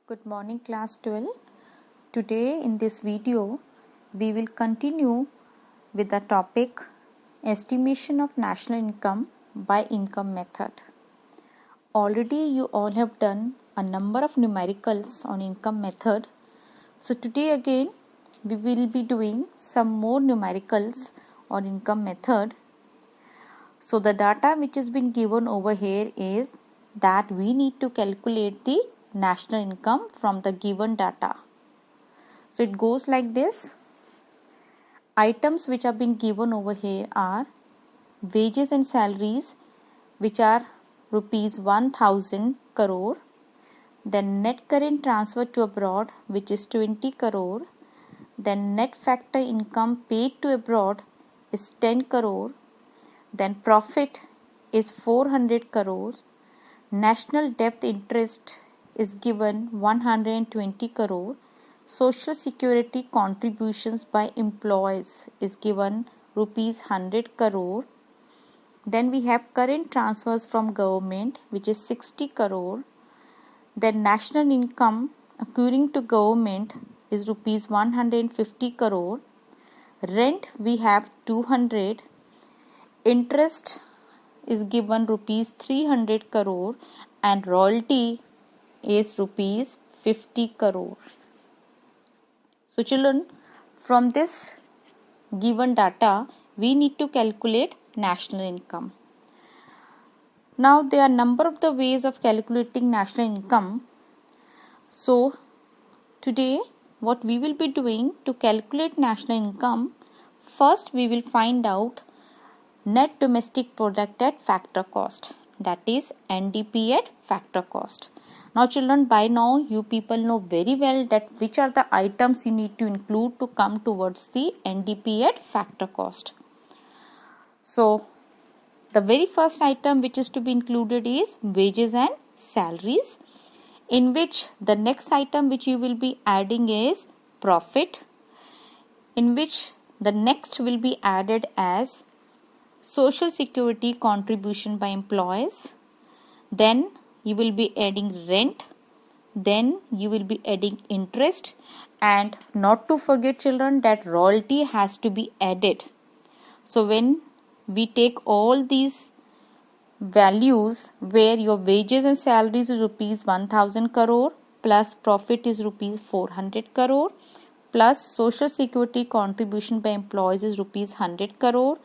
Good morning class 12. Today in this video we will continue with the topic estimation of national income by income method. Already you all have done a number of numericals on income method. So today again we will be doing some more numericals on income method. So the data which has been given over here is that we need to calculate the national income from the given data. So it goes like this. Items which have been given over here are wages and salaries, which are rupees 1000 crore, then net current transfer to abroad, which is 20 crore, then net factor income paid to abroad is 10 crore, then profit is 400 crore, national debt interest is given 120 crore, social security contributions by employees is given rupees 100 crore, then we have current transfers from government which is 60 crore, then national income accruing to government is rupees 150 crore, rent we have 200, interest is given rupees 300 crore and royalty is rupees 50 crore. So children, from this given data we need to calculate national income. Now there are number of the ways of calculating national income. So today what we will be doing to calculate national income, first we will find out net domestic product at factor cost, that is NDP at factor cost. Now children, by now you people know very well that which are the items you need to include to come towards the NDP at factor cost. So the very first item which is to be included is wages and salaries, in which the next item which you will be adding is profit, in which the next will be added as social security contribution by employees, then you will be adding rent, then you will be adding interest, and not to forget children that royalty has to be added. So when we take all these values where your wages and salaries is rupees 1000 crore plus profit is rupees 400 crore plus social security contribution by employees is rupees 100 crore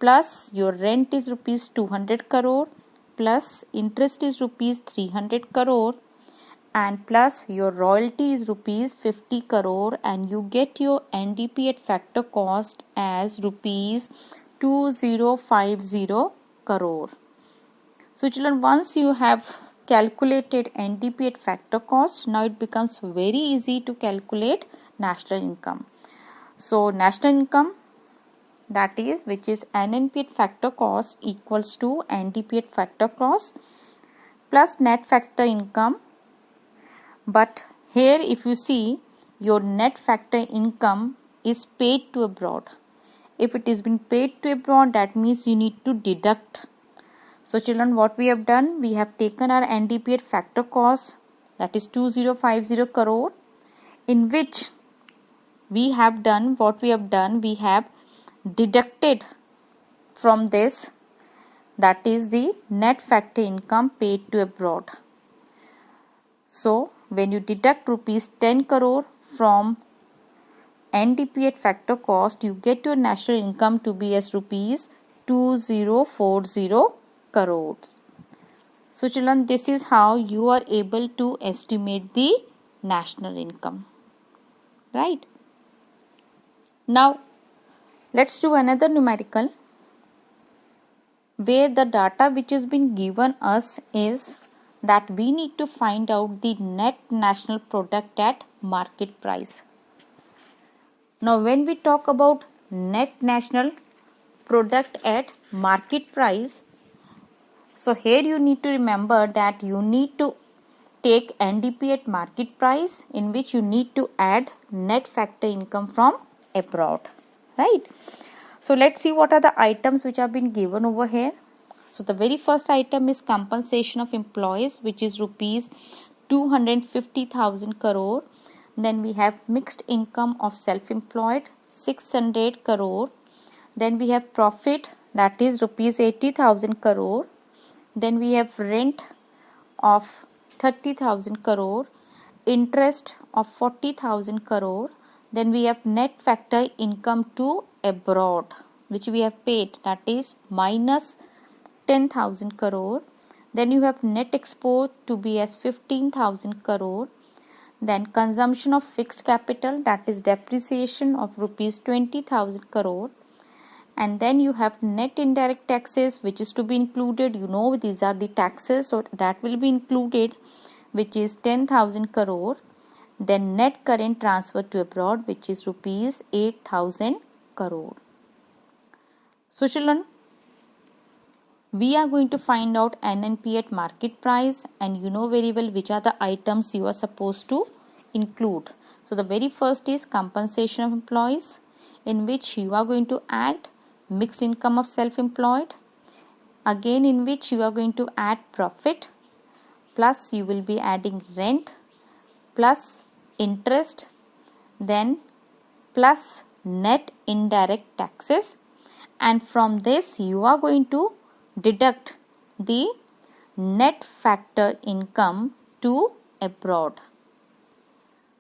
plus your rent is rupees 200 crore plus interest is rupees 300 crore and plus your royalty is rupees 50 crore, and you get your NDP at factor cost as rupees 2050 crore. So children, once you have calculated NDP at factor cost, now it becomes very easy to calculate national income. So national income, that is which is NNP at factor cost equals to NDP at factor cost plus net factor income. But here if you see, your net factor income is paid to abroad. If it is been paid to abroad, that means you need to deduct. So children, what we have done, we have taken our NDP at factor cost, that is 2050 crore, in which we have done what we have done, we have deducted from this, that is the net factor income paid to abroad. So when you deduct rupees 10 crore from NDP at factor cost, you get your national income to be as rupees 2040 crores. So children, this is how you are able to estimate the national income, right? Now let's do another numerical where the data which has been given us is that we need to find out the net national product at market price. Now when we talk about net national product at market price, so here you need to remember that you need to take NDP at market price, in which you need to add net factor income from abroad, right? So let's see what are the items which have been given over here. So the very first item is compensation of employees, which is rupees 250,000 crore. Then we have mixed income of self-employed 600 crore. Then we have profit, that is rupees 80,000 crore. Then we have rent of 30,000 crore, interest of 40,000 crore. Then we have net factor income to abroad, which we have paid, that is minus 10,000 crore. Then you have net export to be as 15,000 crore. Then consumption of fixed capital, that is depreciation of rupees 20,000 crore. And then you have net indirect taxes, which is to be included. You know, these are the taxes, so that will be included, which is 10,000 crore. Then net current transfer to abroad, which is rupees 8,000 crore. So children, we are going to find out NNP at market price, and you know very well which are the items you are supposed to include. So the very first is compensation of employees, in which you are going to add mixed income of self-employed, again in which you are going to add profit, plus you will be adding rent, plus interest, then plus net indirect taxes, and from this you are going to deduct the net factor income to abroad.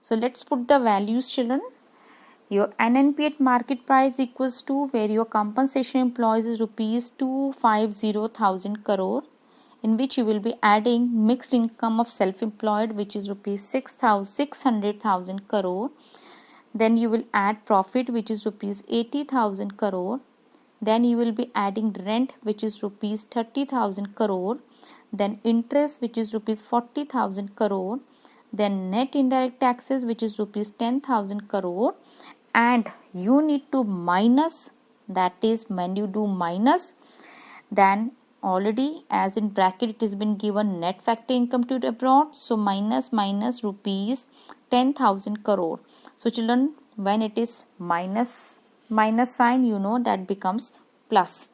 So let's put the values, children. Your NNP at market price equals to, where your compensation employees is rupees 250,000 crore, in which you will be adding mixed income of self-employed, which is rupees 600,000 crore. Then you will add profit, which is rupees 80,000 crore. Then you will be adding rent, which is rupees 30,000 crore. Then interest, which is rupees 40,000 crore. Then net indirect taxes, which is rupees 10,000 crore. And you need to minus, that is when you do minus, then already as in bracket it has been given net factor income to abroad, so minus rupees 10,000 crore. So children, when it is minus sign, you know that becomes plus.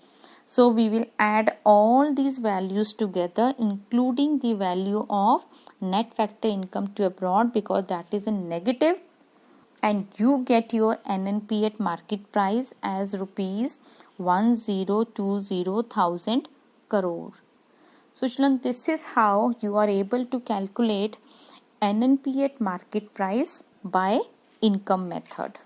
So we will add all these values together, including the value of net factor income to abroad, because that is a negative, and you get your NNP at market price as rupees 1020,000 crore. So children, this is how you are able to calculate NNP at market price by income method.